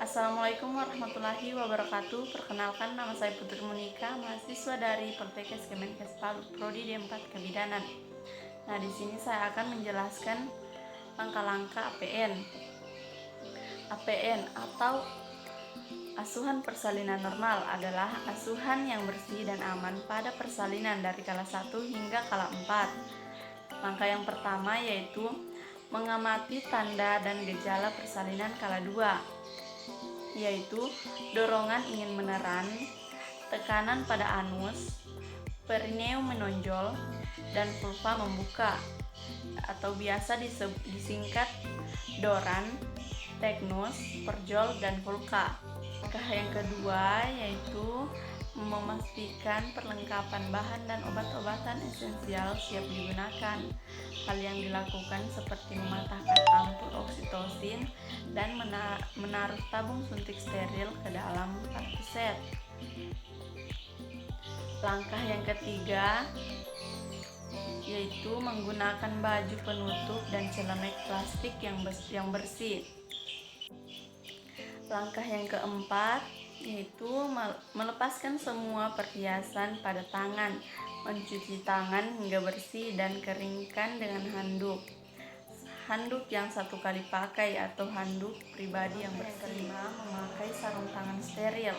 Assalamualaikum warahmatullahi wabarakatuh. Perkenalkan, nama saya Putri Monika, mahasiswa dari Poltekkes Kemenkes Palu, Prodi D4 Kebidanan. Nah, di sini saya akan menjelaskan langkah-langkah APN. APN atau asuhan persalinan normal adalah asuhan yang bersih dan aman pada persalinan dari kala 1 hingga kala 4. Langkah yang pertama yaitu mengamati tanda dan gejala persalinan kala 2, yaitu dorongan ingin meneran, tekanan pada anus, perineum menonjol, dan vulva membuka, atau biasa disingkat doran, teknus, perjol, dan vulva. Langkah yang kedua yaitu memastikan perlengkapan bahan dan obat-obatan esensial siap digunakan. Hal yang dilakukan seperti mematahkan ampul oksitosin dan menaruh tabung suntik steril ke dalam kartu set. Langkah yang ketiga yaitu menggunakan baju penutup dan celemek plastik yang bersih. Langkah yang keempat yaitu melepaskan semua perhiasan pada tangan, mencuci tangan hingga bersih dan keringkan dengan handuk yang 1 kali pakai atau handuk pribadi yang bersih. Yang kelima, memakai sarung tangan steril.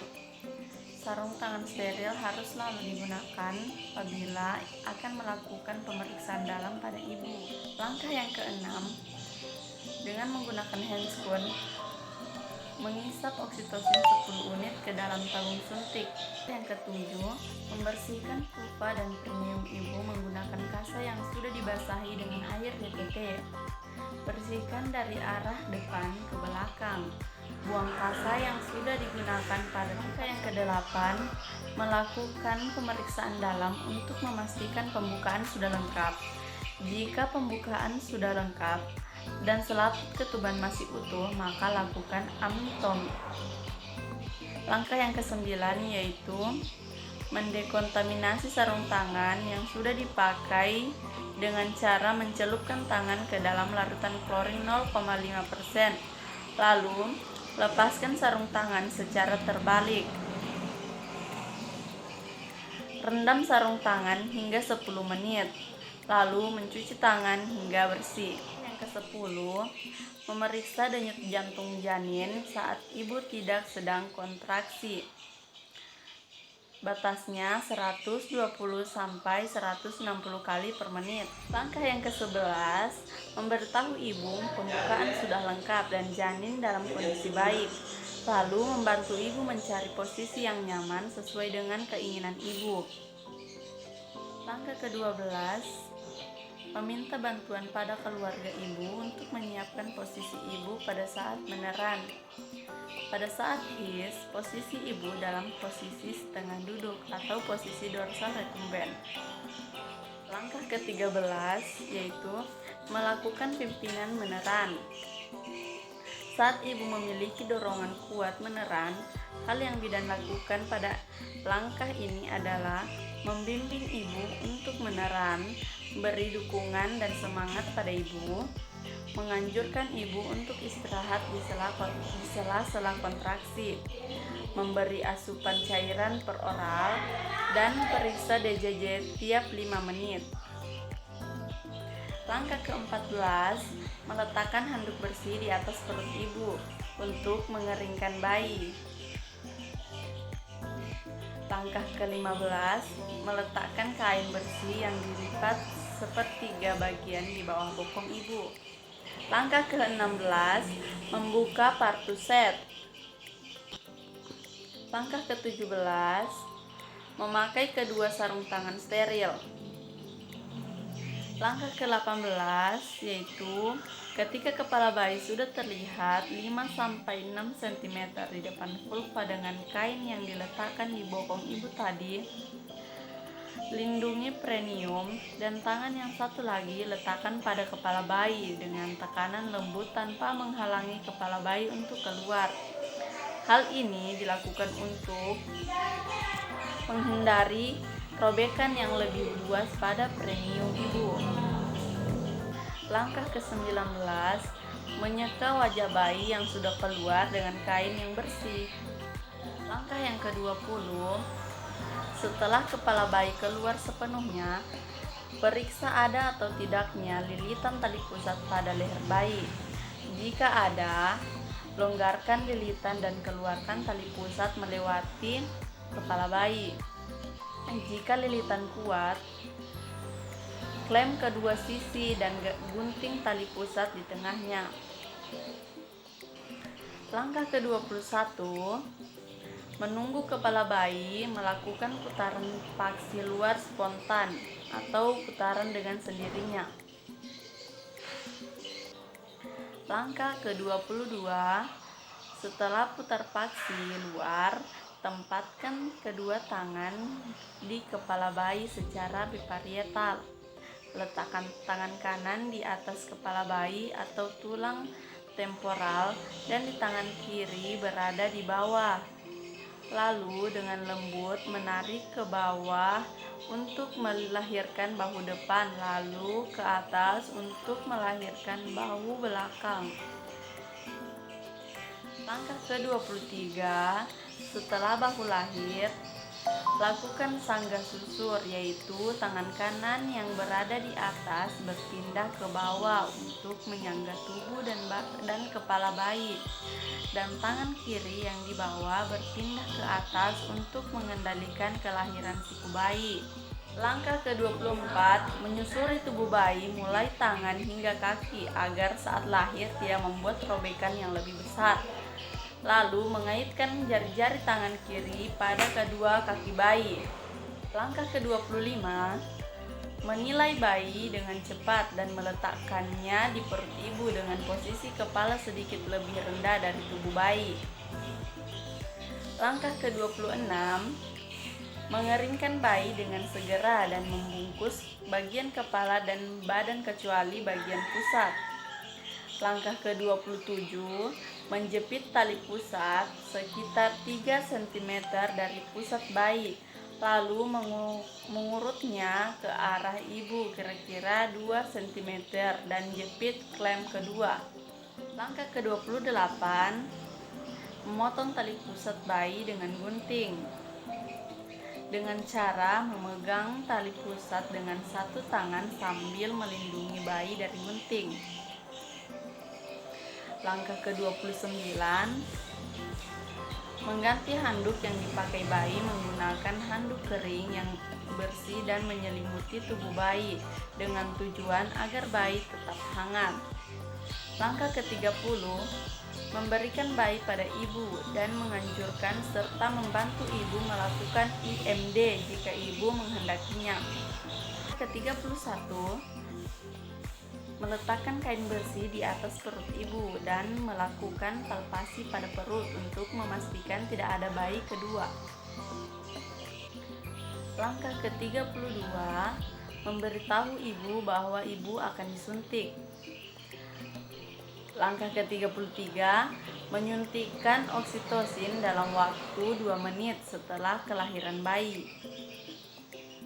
Sarung tangan steril harus selalu digunakan apabila akan melakukan pemeriksaan dalam pada ibu. Langkah yang keenam, dengan menggunakan handscoon, mengisap oksitosin 10 unit ke dalam tabung suntik. Yang ketujuh, membersihkan vulva dan perineum ibu menggunakan kasa yang sudah dibasahi dengan air DPT. Bersihkan dari arah depan ke belakang. Buang kasa yang sudah digunakan pada langkah yang kedelapan, melakukan pemeriksaan dalam untuk memastikan pembukaan sudah lengkap. Jika pembukaan sudah lengkap dan selaput ketuban masih utuh, maka lakukan amniotomi. Langkah yang kesembilan yaitu mendekontaminasi sarung tangan yang sudah dipakai dengan cara mencelupkan tangan ke dalam larutan klorin 0,5%. Lalu, lepaskan sarung tangan secara terbalik. Rendam sarung tangan hingga 10 menit. Lalu, mencuci tangan hingga bersih. Ke-10, memeriksa denyut jantung janin saat ibu tidak sedang kontraksi. Batasnya 120 sampai 160 kali per menit. Langkah yang ke-11, memberitahu ibu pembukaan sudah lengkap dan janin dalam kondisi baik. Lalu membantu ibu mencari posisi yang nyaman sesuai dengan keinginan ibu. Langkah ke-12, meminta bantuan pada keluarga ibu untuk menyiapkan posisi ibu pada saat meneran. Pada saat HIS, posisi ibu dalam posisi setengah duduk atau posisi dorsal recumbent. Langkah ke-13 yaitu melakukan pimpinan meneran. Saat ibu memiliki dorongan kuat meneran, hal yang bidan lakukan pada langkah ini adalah membimbing ibu untuk meneran, beri dukungan dan semangat pada ibu, menganjurkan ibu untuk istirahat di sela-sela kontraksi, memberi asupan cairan per oral, dan periksa DJJ tiap 5 menit. Langkah ke-14, meletakkan handuk bersih di atas perut ibu untuk mengeringkan bayi. Langkah ke-15, meletakkan kain bersih yang dilipat sepertiga bagian di bawah bokong ibu. Langkah ke-16, membuka partus set. Langkah ke-17, memakai kedua sarung tangan steril. Langkah ke-18 yaitu ketika kepala bayi sudah terlihat 5-6 cm di depan vulva dengan kain yang diletakkan di bokong ibu tadi, lindungi perineum dan tangan yang satu lagi letakkan pada kepala bayi dengan tekanan lembut tanpa menghalangi kepala bayi untuk keluar. Hal ini dilakukan untuk menghindari robekan yang lebih luas pada perineum ibu. Langkah ke-19, Menyeka wajah bayi yang sudah keluar dengan kain yang bersih. Langkah yang ke-20, setelah kepala bayi keluar sepenuhnya, periksa ada atau tidaknya lilitan tali pusat pada leher bayi. Jika ada, longgarkan lilitan dan keluarkan tali pusat melewati kepala bayi. Jika lilitan kuat, klem kedua sisi dan gunting tali pusat di tengahnya. Langkah ke-21, menunggu kepala bayi melakukan putaran paksi luar spontan atau putaran dengan sendirinya. Langkah ke-22, setelah putar paksi luar, tempatkan kedua tangan di kepala bayi secara biparietal. Letakkan tangan kanan di atas kepala bayi atau tulang temporal dan di tangan kiri berada di bawah. Lalu dengan lembut menarik ke bawah untuk melahirkan bahu depan, lalu ke atas untuk melahirkan bahu belakang. Langkah ke-23, setelah bahu lahir, lakukan sanggah susur, yaitu tangan kanan yang berada di atas berpindah ke bawah untuk menyangga tubuh dan kepala bayi, dan tangan kiri yang di bawah berpindah ke atas untuk mengendalikan kelahiran siku bayi. Langkah ke-24, menyusuri tubuh bayi mulai tangan hingga kaki agar saat lahir tidak membuat robekan yang lebih besar. Lalu mengaitkan jari-jari tangan kiri pada kedua kaki bayi. Langkah ke-25, menilai bayi dengan cepat dan meletakkannya di perut ibu dengan posisi kepala sedikit lebih rendah dari tubuh bayi. Langkah ke-26, mengeringkan bayi dengan segera dan membungkus bagian kepala dan badan kecuali bagian pusat. Langkah ke-27, menjepit tali pusat sekitar 3 cm dari pusat bayi, lalu mengurutnya ke arah ibu kira-kira 2 cm dan jepit klem kedua. Langkah ke-28, memotong tali pusat bayi dengan gunting. Dengan cara memegang tali pusat dengan satu tangan sambil melindungi bayi dari gunting. Langkah ke-29, mengganti handuk yang dipakai bayi menggunakan handuk kering yang bersih dan menyelimuti tubuh bayi dengan tujuan agar bayi tetap hangat. Langkah ke-30, memberikan bayi pada ibu dan menganjurkan serta membantu ibu melakukan IMD jika ibu menghendakinya. Ke-31, meletakkan kain bersih di atas perut ibu dan melakukan palpasi pada perut untuk memastikan tidak ada bayi kedua. Langkah ke-32, memberitahu ibu bahwa ibu akan disuntik. Langkah ke-33, menyuntikkan oksitosin dalam waktu 2 menit setelah kelahiran bayi.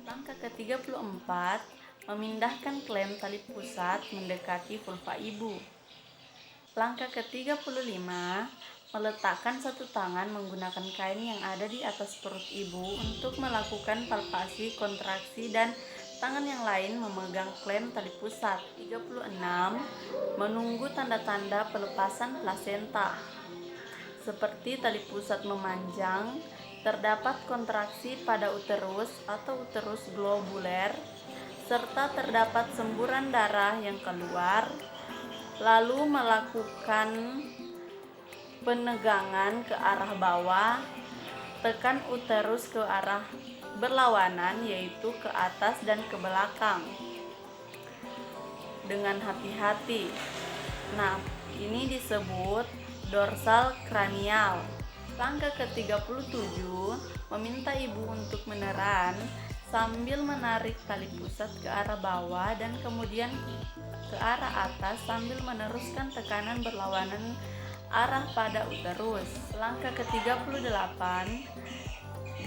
Langkah ke-34, memindahkan klem tali pusat mendekati vulva ibu. Langkah ke-35, meletakkan satu tangan menggunakan kain yang ada di atas perut ibu untuk melakukan palpasi kontraksi dan tangan yang lain memegang klem tali pusat. 36, menunggu tanda-tanda pelepasan plasenta. Seperti tali pusat memanjang, terdapat kontraksi pada uterus atau uterus globuler, serta terdapat semburan darah yang keluar, lalu melakukan penegangan ke arah bawah, tekan uterus ke arah berlawanan yaitu ke atas dan ke belakang dengan hati-hati. Nah, ini disebut dorsal kranial. Langkah ke-37, meminta ibu untuk meneran sambil menarik tali pusat ke arah bawah dan kemudian ke arah atas sambil meneruskan tekanan berlawanan arah pada uterus. Langkah ke-38,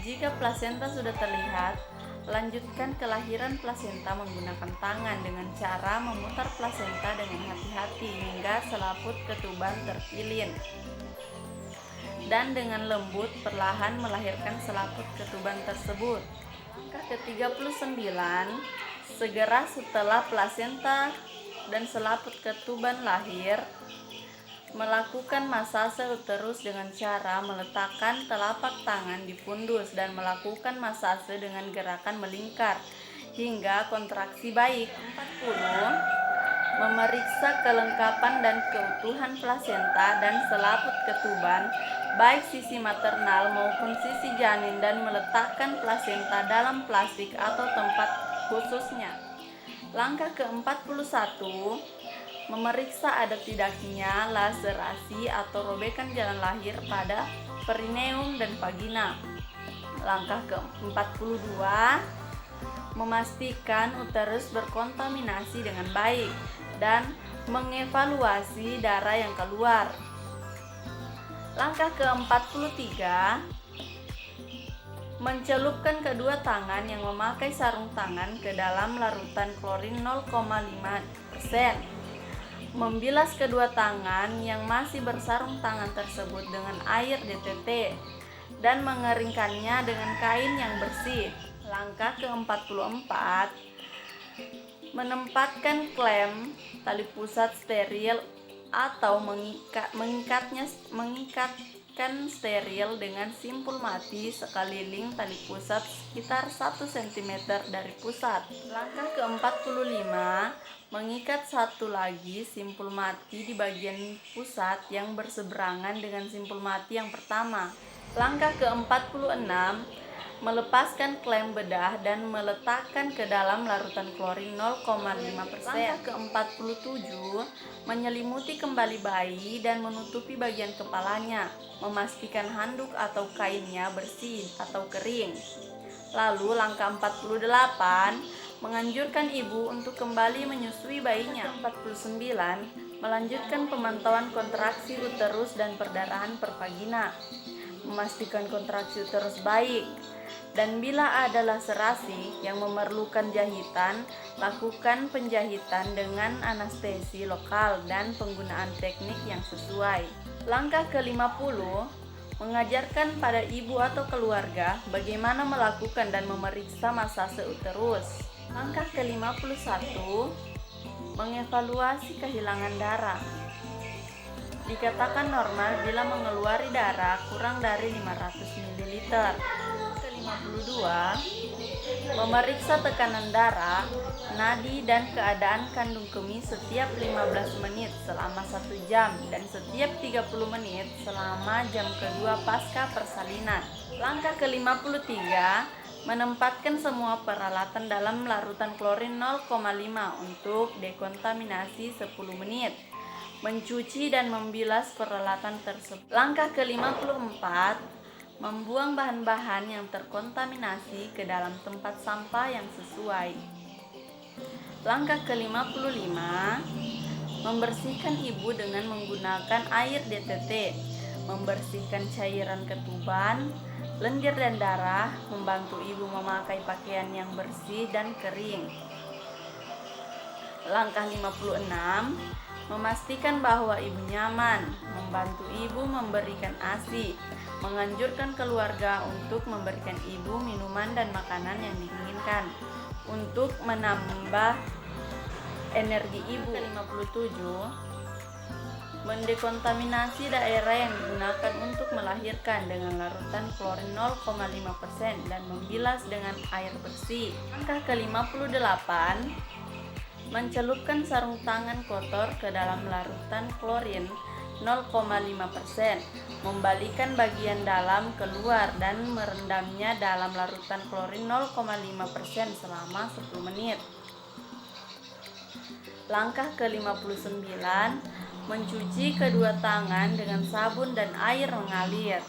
jika plasenta sudah terlihat, Lanjutkan kelahiran plasenta menggunakan tangan dengan cara memutar plasenta dengan hati-hati hingga selaput ketuban terpilin. Dan dengan lembut perlahan melahirkan selaput ketuban tersebut. Langkah ke-39, segera setelah plasenta dan selaput ketuban lahir, melakukan masase uterus dengan cara meletakkan telapak tangan di fundus dan melakukan masase dengan gerakan melingkar hingga kontraksi baik. 40. Memeriksa kelengkapan dan keutuhan plasenta dan selaput ketuban, baik sisi maternal maupun sisi janin, dan meletakkan plasenta dalam plastik atau tempat khususnya. Langkah ke-41, memeriksa ada tidaknya laserasi atau robekan jalan lahir pada perineum dan vagina. Langkah ke-42, memastikan uterus berkontaminasi dengan baik dan mengevaluasi darah yang keluar. Langkah ke-43, mencelupkan kedua tangan yang memakai sarung tangan ke dalam larutan klorin 0,5%. Membilas kedua tangan yang masih bersarung tangan tersebut dengan air DTT dan mengeringkannya dengan kain yang bersih. Langkah ke-44, menempatkan klem tali pusat steril atau mengikatkan steril dengan simpul mati sekeliling tali pusat sekitar 1 cm dari pusat. Langkah ke-45, mengikat satu lagi simpul mati di bagian pusat yang berseberangan dengan simpul mati yang pertama. Langkah ke-46, melepaskan klem bedah dan meletakkan ke dalam larutan klorin 0,5%. Langkah ke-47, menyelimuti kembali bayi dan menutupi bagian kepalanya, memastikan handuk atau kainnya bersih atau kering. Lalu langkah 48, menganjurkan ibu untuk kembali menyusui bayinya. 49, melanjutkan pemantauan kontraksi uterus dan perdarahan per vagina, memastikan kontraksi uterus baik. Dan bila ada laserasi yang memerlukan jahitan, lakukan penjahitan dengan anestesi lokal dan penggunaan teknik yang sesuai. Langkah ke-50, mengajarkan pada ibu atau keluarga bagaimana melakukan dan memeriksa masase uterus. Langkah ke-51, mengevaluasi kehilangan darah. Dikatakan normal bila mengeluari darah kurang dari 500 ml. Ke-52, memeriksa tekanan darah, nadi dan keadaan kandung kemih setiap 15 menit selama 1 jam dan setiap 30 menit selama jam kedua pasca persalinan. Langkah ke-53, menempatkan semua peralatan dalam larutan klorin 0,5 untuk dekontaminasi 10 menit. Mencuci dan membilas peralatan tersebut. Langkah ke-54, membuang bahan-bahan yang terkontaminasi ke dalam tempat sampah yang sesuai. Langkah ke-55, membersihkan ibu dengan menggunakan air DTT, membersihkan cairan ketuban, lendir dan darah, membantu ibu memakai pakaian yang bersih dan kering. Langkah 56, memastikan bahwa ibu nyaman, membantu ibu memberikan ASI, menganjurkan keluarga untuk memberikan ibu minuman dan makanan yang diinginkan untuk menambah energi ibu. Ke-57, mendekontaminasi daerah yang digunakan untuk melahirkan dengan larutan klorin 0,5% dan membilas dengan air bersih. Langkah ke-58, mencelupkan sarung tangan kotor ke dalam larutan klorin 0,5%, membalikan bagian dalam keluar dan merendamnya dalam larutan klorin 0,5% selama 10 menit. Langkah ke-59, mencuci kedua tangan dengan sabun dan air mengalir.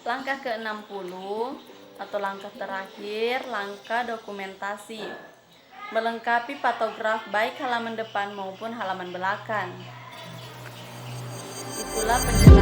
Langkah ke-60 atau langkah terakhir, langkah dokumentasi. Melengkapi patograf baik halaman depan maupun halaman belakang. Itulah penjelasan